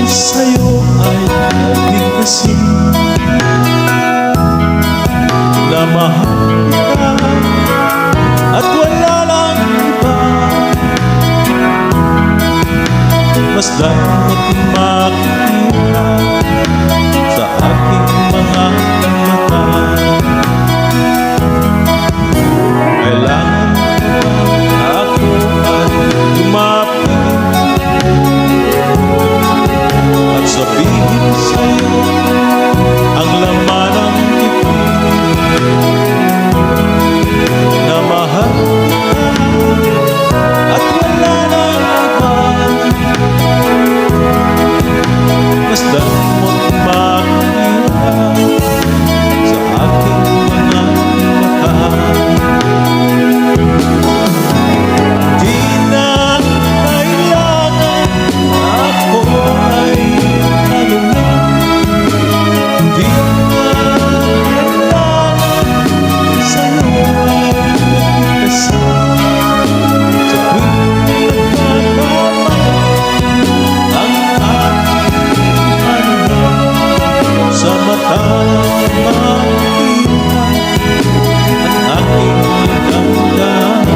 sa'yo ay bigkasin na mahal kita at wala lang iba. Mas dapat makikita sa aking mga mata. Kailangan ako at lumapit at sabihin sa'yo ang laman ng bibig na mahal kita at wala nang iba. Basta mo't makikita sa aking mga mata. Di na kailangan ako ay tanungin. Di na kailangan sa'yo ay magkasal. Sa tuwing nagkakama ang ating anino, sa mata makikita ang aking damdamin.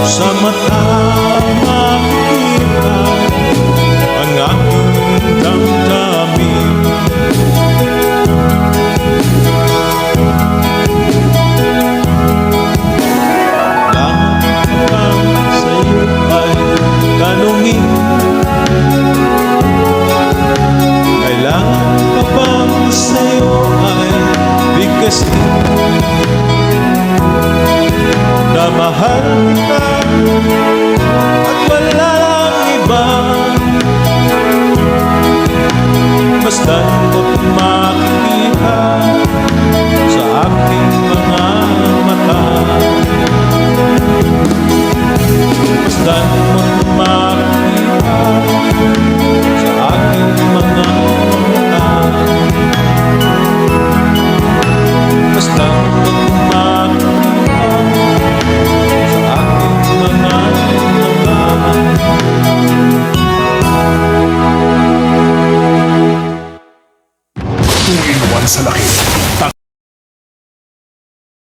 Sa mata makikita ang aking damdamin. Langit lang sa'yo ay tanungin, kailangan pa bang sa'yo ay bigkasin na mahal kita at wala lang iba. Basta't